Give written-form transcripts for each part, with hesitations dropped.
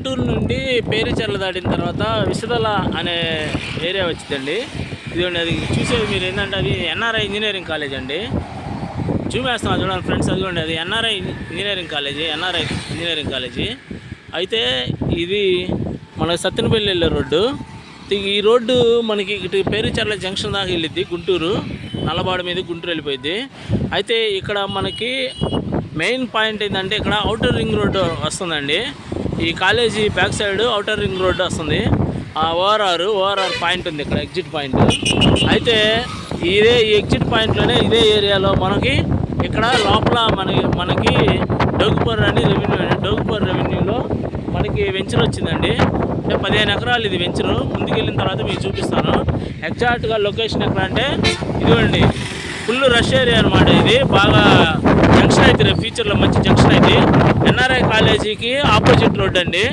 గుంటూరు నుండి పేరుచెర్ల దాటిన తర్వాత విసదల అనే ఏరియా వచ్చిందండి. ఇదిగోండి, అది చూసేది మీరు ఏంటంటే అది ఎన్ఆర్ఐ ఇంజనీరింగ్ కాలేజ్ అండి. చూపేస్తున్నాను చూడండి ఫ్రెండ్స్, అదిగోండి అది ఎన్ఆర్ఐ ఇంజనీరింగ్ కాలేజీ. అయితే ఇది మన సత్తెనపల్లి వెళ్ళే రోడ్డు. ఈ రోడ్డు మనకి ఇటు పేరుచెర్ల జంక్షన్ దాకా వెళ్ళిద్ది, గుంటూరు నల్లబాడు మీద గుంటూరు వెళ్ళిపోయింది. అయితే ఇక్కడ మనకి మెయిన్ పాయింట్ ఏంటంటే ఇక్కడ ఔటర్ రింగ్ రోడ్డు వస్తుందండి. ఈ college back side outer ring road వస్తుంది. ఆ ఓఆర్ఆర్ పాయింట్ ఉంది ఇక్కడ, ఎగ్జిట్ పాయింట్. అయితే ఈ ఎగ్జిట్ పాయింట్లోనే ఇదే ఏరియాలో మనకి ఇక్కడ లోపల మనకి డోగుపర్ రెవెన్యూలో మనకి వెంచర్ వచ్చిందండి. అంటే 15 ఎకరాలు ఇది వెంచరు. ముందుకెళ్ళిన తర్వాత మీకు చూపిస్తాను ఎగ్జాక్ట్గా లొకేషన్ ఎక్కడ అంటే ఇదిగోండి, ఫుల్ రష్ ఏరియా అనమాట. ఇది బాగా జంక్షన్ అయితే రేపు ఫ్యూచర్లో మంచి జంక్షన్ అయితే ఎన్ఆర్ఐ కాలేజీకి ఆపోజిట్ రోడ్ అండి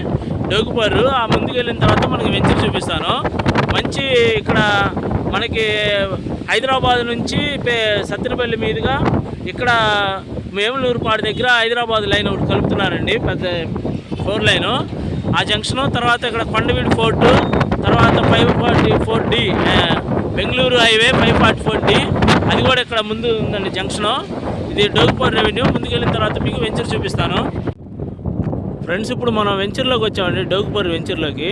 డోగుపర్రు. ఆ ముందుకు వెళ్ళిన తర్వాత మనకి వెంచర్ చూపిస్తాను. మంచి ఇక్కడ మనకి హైదరాబాద్ నుంచి సత్తెనపల్లి మీదుగా ఇక్కడ వేములూరుపాడు దగ్గర హైదరాబాద్ లైన్ ఒకటి కలుపుతున్నారండి, పెద్ద 4 లైను. ఆ జంక్షను తర్వాత ఇక్కడ కొండవీడు ఫోర్టు, తర్వాత 544D బెంగళూరు హైవే 544D, అది కూడా ఇక్కడ ముందు ఉందండి జంక్షను. ఇది డోగుపర్ రెవెన్యూ. ముందుకు వెళ్ళిన తర్వాత మీకు వెంచర్ చూపిస్తాను ఫ్రెండ్స్. ఇప్పుడు మనం వెంచర్లోకి వచ్చామండి, డోగుపర్ వెంచర్లోకి.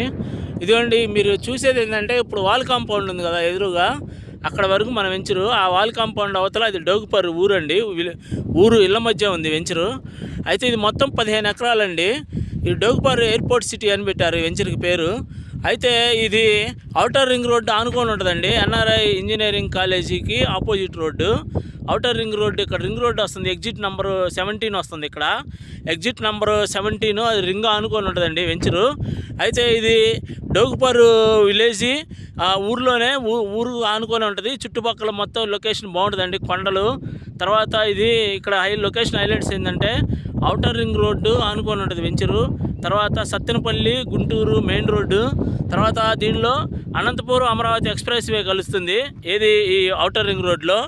ఇదిగోండి మీరు చూసేది ఏంటంటే ఇప్పుడు వాల్ కాంపౌండ్ ఉంది కదా ఎదురుగా, అక్కడ వరకు మన వెంచరు. ఆ వాల్ కాంపౌండ్ అవతల అది డోగుపర్ ఊరు అండి, ఊరు ఇళ్ళ మధ్య ఉంది వెంచరు. అయితే ఇది మొత్తం 15 ఎకరాలండి. ఈ డోగుపర్ ఎయిర్పోర్ట్ సిటీ అని పెట్టారు ఈ వెంచర్కి పేరు. అయితే ఇది ఔటర్ రింగ్ రోడ్డు ఆనుకొని ఉంటుందండి, ఎన్ఆర్ఐ ఇంజనీరింగ్ కాలేజీకి opposite road. Outer ring road, ఇక్కడ రింగ్ రోడ్డు వస్తుంది, ఎగ్జిట్ నెంబరు 17 వస్తుంది. ఇక్కడ ఎగ్జిట్ నెంబరు 17 అది రింగ్ ఆనుకొని ఉంటుందండి వెంచరు. అయితే ఇది డోగుపర్ విలేజీ ఊర్లోనే ఊరు ఆనుకొని ఉంటుంది. చుట్టుపక్కల మొత్తం లొకేషన్ బాగుంటుందండి, కొండలు. తర్వాత ఇది ఇక్కడ లొకేషన్ హైలైట్స్ ఏంటంటే ఔటర్ రింగ్ రోడ్డు ఆనుకొని ఉంటుంది వెంచరు. తర్వాత సత్తెనపల్లి గుంటూరు మెయిన్ రోడ్డు. తర్వాత దీనిలో అనంతపురం అమరావతి ఎక్స్ప్రెస్ వే కలుస్తుంది, ఏది ఈ ఔటర్ రింగ్ రోడ్లో.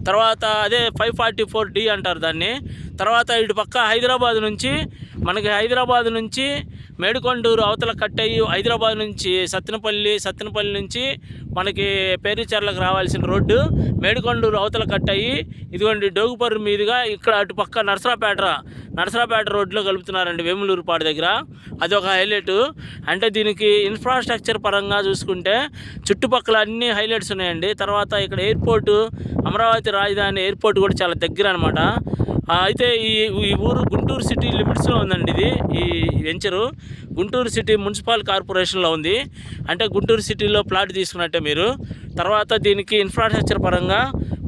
తర్వాత అదే 544D అంటారు దాన్ని. తర్వాత ఇటు పక్క హైదరాబాద్ నుంచి మేడికొండూరు అవతల కట్ అయ్యి హైదరాబాద్ నుంచి సత్తెనపల్లి నుంచి మనకి పేరుచెర్లకు రావాల్సిన రోడ్డు మేడికొండూరు అవతల కట్ అయ్యి ఇదిగోండి డోగుపర్రు మీదుగా ఇక్కడ అటు పక్క నరసరాపేట రోడ్లో కలుపుతున్నారండి వేములూరుపాడు దగ్గర. అది ఒక హైలైట్. అంటే దీనికి ఇన్ఫ్రాస్ట్రక్చర్ పరంగా చూసుకుంటే చుట్టుపక్కల అన్ని హైలైట్స్ ఉన్నాయండి. తర్వాత ఇక్కడ ఎయిర్పోర్టు, అమరావతి రాజధాని ఎయిర్పోర్ట్ కూడా చాలా దగ్గర అనమాట. అయితే ఈ ఊరు గుంటూరు సిటీ లిమిట్స్లో ఉందండి. ఇది ఈ వెంచరు గుంటూరు సిటీ మున్సిపల్ కార్పొరేషన్లో ఉంది. అంటే గుంటూరు సిటీలో ప్లాట్ తీసుకున్నట్టే మీరు. తర్వాత దీనికి ఇన్ఫ్రాస్ట్రక్చర్ పరంగా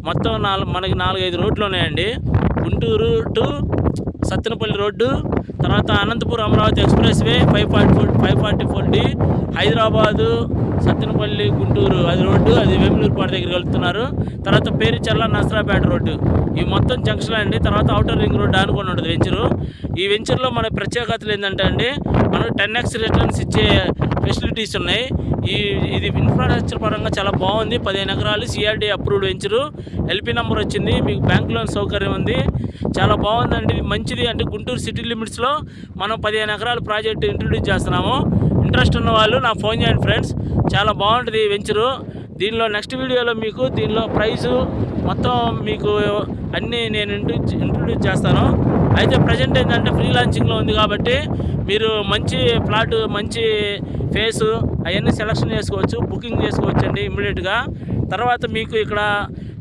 మొత్తం మనకి 4-5 రోడ్లు ఉన్నాయండి. గుంటూరు టు సత్తెనపల్లి రోడ్డు, తర్వాత Anantapur Amaravati expressway 544D, Hyderabad Sattenapalli Guntur అది రోడ్డు, అది వేములూరుపాడు దగ్గర కలుపుతున్నారు. తర్వాత పేరుచెర్ల నరసరాపేట రోడ్డు, ఈ మొత్తం జంక్షన్ అండి. తర్వాత ఔటర్ రింగ్ రోడ్డు ఆనుకొని ఉంటుంది వెంచరు. ఈ వెంచర్లో మన ప్రత్యేకతలు ఏంటంటే అండి, మనకు 10x రిటర్న్స్ ఇచ్చే ఫెసిలిటీస్ ఉన్నాయి. ఇది ఇన్ఫ్రాస్ట్రక్చర్ పరంగా చాలా బాగుంది. 15 ఎకరాలు CRD approved venture, LP number వచ్చింది, మీకు బ్యాంక్ లోన్ సౌకర్యం ఉంది. చాలా బాగుందండి, మంచిది. అంటే గుంటూరు సిటీ లిమిట్స్లో మనం 15 ఎకరాల ప్రాజెక్టు ఇంట్రడ్యూస్ చేస్తున్నాము. ఇంట్రెస్ట్ ఉన్న వాళ్ళు నాకు ఫోన్ చేయండి ఫ్రెండ్స్, చాలా బాగుంటుంది వెంచరు. దీనిలో నెక్స్ట్ వీడియోలో మీకు దీనిలో ప్రైసు మొత్తం మీకు అన్నీ నేను ఇంట్రడ్యూస్ చేస్తాను. అయితే ప్రజెంట్ ఏంటంటే ఫ్రీ లాంచింగ్లో ఉంది కాబట్టి మీరు మంచి ప్లాట్, మంచి ఫేసు అవన్నీ సెలెక్షన్ చేసుకోవచ్చు, బుకింగ్ చేసుకోవచ్చు అండి ఇమ్మీడియట్గా. తర్వాత మీకు ఇక్కడ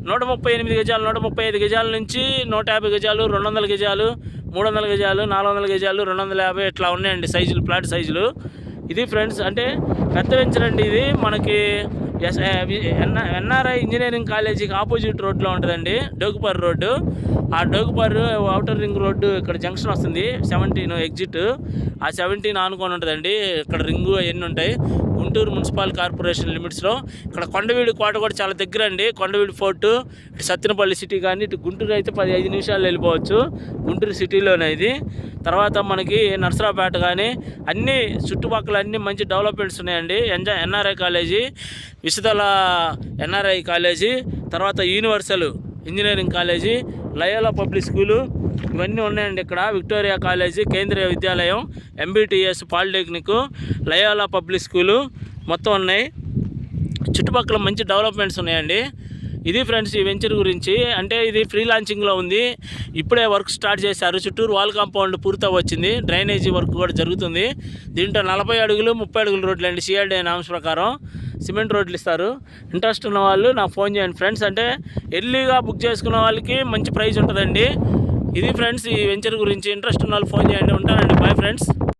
138 గజాలు, 135 గజాల నుంచి 150 గజాలు, 200 గజాలు, 300 గజాలు, 400 గజాలు, 250 ఇట్లా ఉన్నాయండి సైజులు, ప్లాట్ సైజులు. ఇది ఫ్రెండ్స్ అంటే పెద్ద వెంచర్ అండి. ఇది మనకి ఎన్ఆర్ఐ ఇంజనీరింగ్ కాలేజీకి ఆపోజిట్ రోడ్లో ఉంటుందండి డోగుపర్ రోడ్డు. ఆ డోగుపర్ ఔటర్ రింగ్ రోడ్డు ఇక్కడ జంక్షన్ వస్తుంది 17 ఎగ్జిట్. ఆ 17 ఆనుకొని ఉంటుందండి. ఇక్కడ రింగు అవన్నీ ఉంటాయి. గుంటూరు మున్సిపల్ కార్పొరేషన్ లిమిట్స్లో. ఇక్కడ కొండవీడు కోట కూడా చాలా దగ్గర అండి. కొండవీడు ఫోర్టు, ఇటు సత్తెనపల్లి సిటీ కానీ ఇటు గుంటూరు అయితే 15 నిమిషాలు వెళ్ళిపోవచ్చు, గుంటూరు సిటీలోనే ఇది. తర్వాత మనకి నరసరాపేట కానీ అన్నీ చుట్టుపక్కల అన్నీ మంచి డెవలప్మెంట్స్ ఉన్నాయండి. ఎన్ఆర్ఐ కాలేజీ, విసదల ఎన్ఆర్ఐ కాలేజీ, తర్వాత universal engineering college, Loyola public school ఇవన్నీ ఉన్నాయండి. ఇక్కడ విక్టోరియా కాలేజీ, కేంద్రీయ విద్యాలయం, MBTS polytechnic, Loyola public school మొత్తం ఉన్నాయి. చుట్టుపక్కల మంచి డెవలప్మెంట్స్ ఉన్నాయండి. ఇది ఫ్రెండ్స్ ఈ వెంచర్ గురించి. అంటే ఇది ఫ్రీ లాంచింగ్లో ఉంది. ఇప్పుడే వర్క్ స్టార్ట్ చేశారు. చుట్టూరు వాల్ కాంపౌండ్ పూర్తి వచ్చింది. డ్రైనేజీ వర్క్ కూడా జరుగుతుంది. దీంట్లో 40 అడుగులు 30 అడుగుల రోడ్లు అండి. సిఆర్డీ నామ్స్ ప్రకారం సిమెంట్ రోడ్లు ఇస్తారు. ఇంట్రెస్ట్ ఉన్న వాళ్ళు నాకు ఫోన్ చేయండి ఫ్రెండ్స్. అంటే ఎర్లీగా బుక్ చేసుకున్న వాళ్ళకి మంచి ప్రైస్ ఉంటుందండి. ఇది ఫ్రెండ్స్ ఈ వెంచర్ గురించి. ఇంట్రెస్ట్ ఉన్న వాళ్ళు ఫోన్ చేయండి. ఉంటానండి. Bye friends.